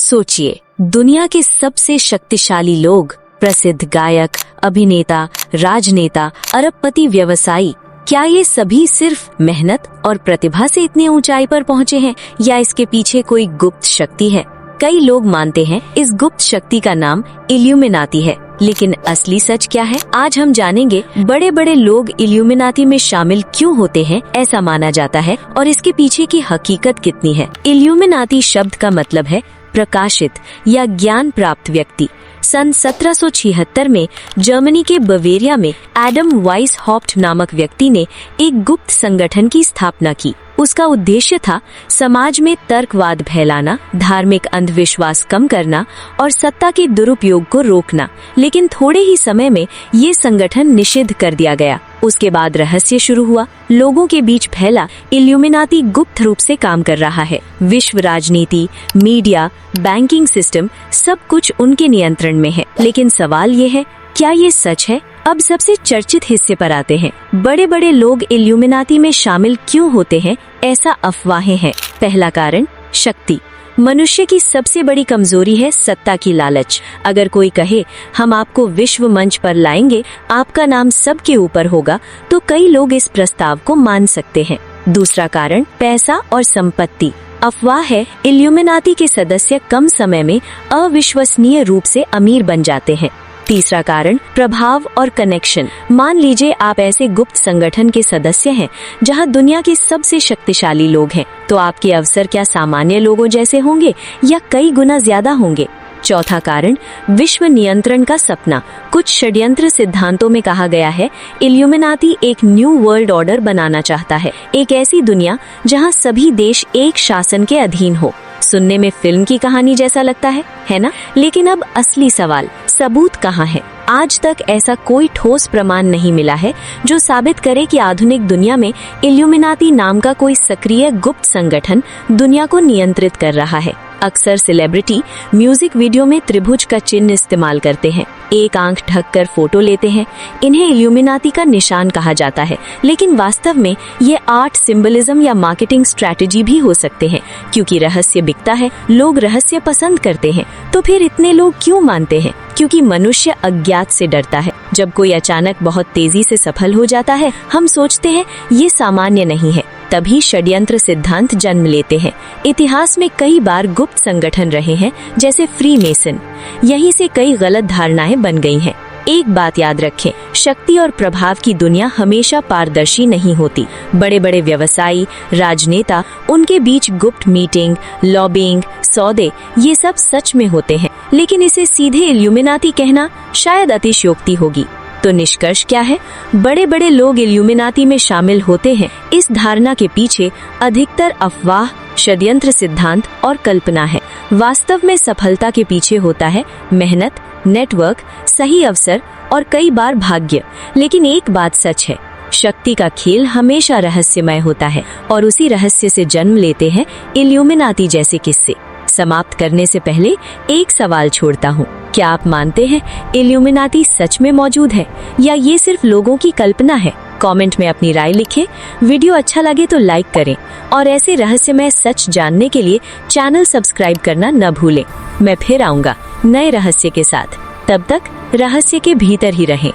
सोचिए, दुनिया के सबसे शक्तिशाली लोग, प्रसिद्ध गायक, अभिनेता, राजनेता, अरबपति, व्यवसायी, क्या ये सभी सिर्फ मेहनत और प्रतिभा से इतने ऊंचाई पर पहुंचे हैं या इसके पीछे कोई गुप्त शक्ति है? कई लोग मानते हैं इस गुप्त शक्ति का नाम इल्यूमिनाती है, लेकिन असली सच क्या है? आज हम जानेंगे बड़े बड़े लोग इल्यूमिनाती में शामिल क्यों होते हैं, ऐसा माना जाता है, और इसके पीछे की हकीकत कितनी है। इल्यूमिनाती शब्द का मतलब है प्रकाशित या ज्ञान प्राप्त व्यक्ति। सन 1776 में जर्मनी के बवेरिया में एडम वाइसहॉफ्ट नामक व्यक्ति ने एक गुप्त संगठन की स्थापना की। उसका उद्देश्य था समाज में तर्कवाद फैलाना, धार्मिक अंधविश्वास कम करना और सत्ता के दुरुपयोग को रोकना। लेकिन थोड़े ही समय में ये संगठन निषिद्ध कर दिया गया। उसके बाद रहस्य शुरू हुआ, लोगों के बीच फैला इल्यूमिनाती गुप्त रूप से काम कर रहा है। विश्व राजनीति, मीडिया, बैंकिंग सिस्टम, सब कुछ उनके नियंत्रण में है। लेकिन सवाल ये है, क्या ये सच है? अब सबसे चर्चित हिस्से पर आते हैं। बड़े बड़े लोग इल्यूमिनाती में शामिल क्यों होते हैं? ऐसा अफवाहें हैं। पहला कारण, शक्ति। मनुष्य की सबसे बड़ी कमजोरी है सत्ता की लालच। अगर कोई कहे हम आपको विश्व मंच पर लाएंगे, आपका नाम सबके ऊपर होगा, तो कई लोग इस प्रस्ताव को मान सकते हैं। दूसरा कारण, पैसा और संपत्ति। अफवाह है इल्यूमिनाती के सदस्य कम समय में अविश्वसनीय रूप से अमीर बन जाते हैं। तीसरा कारण, प्रभाव और कनेक्शन। मान लीजिए आप ऐसे गुप्त संगठन के सदस्य हैं जहां दुनिया के सबसे शक्तिशाली लोग हैं, तो आपके अवसर क्या सामान्य लोगों जैसे होंगे या कई गुना ज्यादा होंगे? चौथा कारण, विश्व नियंत्रण का सपना। कुछ षड्यंत्र सिद्धांतों में कहा गया है इल्यूमिनाती एक न्यू वर्ल्ड ऑर्डर बनाना चाहता है, एक ऐसी दुनिया जहां सभी देश एक शासन के अधीन हो। सुनने में फिल्म की कहानी जैसा लगता है ना? लेकिन अब असली सवाल, सबूत कहाँ है? आज तक ऐसा कोई ठोस प्रमाण नहीं मिला है जो साबित करे कि आधुनिक दुनिया में इल्यूमिनाती नाम का कोई सक्रिय गुप्त संगठन दुनिया को नियंत्रित कर रहा है। अक्सर सेलिब्रिटी म्यूजिक वीडियो में त्रिभुज का चिन्ह इस्तेमाल करते हैं, एक आंख ढककर फोटो लेते हैं। इन्हें इल्यूमिनाती का निशान कहा जाता है, लेकिन वास्तव में ये आर्ट, सिंबलिज्म या मार्केटिंग स्ट्रैटेजी भी हो सकते हैं। क्योंकि रहस्य बिकता है, लोग रहस्य पसंद करते हैं। तो फिर इतने लोग क्यों मानते हैं? क्योंकि मनुष्य अज्ञात से डरता है। जब कोई अचानक बहुत तेजी से सफल हो जाता है, हम सोचते हैं ये सामान्य नहीं है, तभी षड्यंत्र सिद्धांत जन्म लेते हैं। इतिहास में कई बार गुप्त संगठन रहे हैं, जैसे फ्री मेसन। यहीं से कई गलत धारणाएं बन गई हैं। एक बात याद रखें, शक्ति और प्रभाव की दुनिया हमेशा पारदर्शी नहीं होती। बड़े बड़े व्यवसायी, राजनेता, उनके बीच गुप्त मीटिंग, लॉबिंग, सौदे, ये सब सच में होते हैं। लेकिन इसे सीधे इल्यूमिनाती कहना शायद अतिशयोक्ति होगी। तो निष्कर्ष क्या है? बड़े बड़े लोग इल्यूमिनाती में शामिल होते हैं, इस धारणा के पीछे अधिकतर अफवाह, षड्यंत्र सिद्धांत और कल्पना है। वास्तव में सफलता के पीछे होता है मेहनत, नेटवर्क, सही अवसर और कई बार भाग्य। लेकिन एक बात सच है, शक्ति का खेल हमेशा रहस्यमय होता है और उसी रहस्य से जन्म लेते हैं इल्यूमिनाती जैसे किस्से। समाप्त करने से पहले एक सवाल छोड़ता हूँ, क्या आप मानते हैं इल्यूमिनाती सच में मौजूद है या ये सिर्फ लोगों की कल्पना है? कमेंट में अपनी राय लिखें। वीडियो अच्छा लगे तो लाइक करें और ऐसे रहस्यमय सच जानने के लिए चैनल सब्सक्राइब करना न भूलें। मैं फिर आऊंगा नए रहस्य के साथ। तब तक रहस्य के भीतर ही रहें।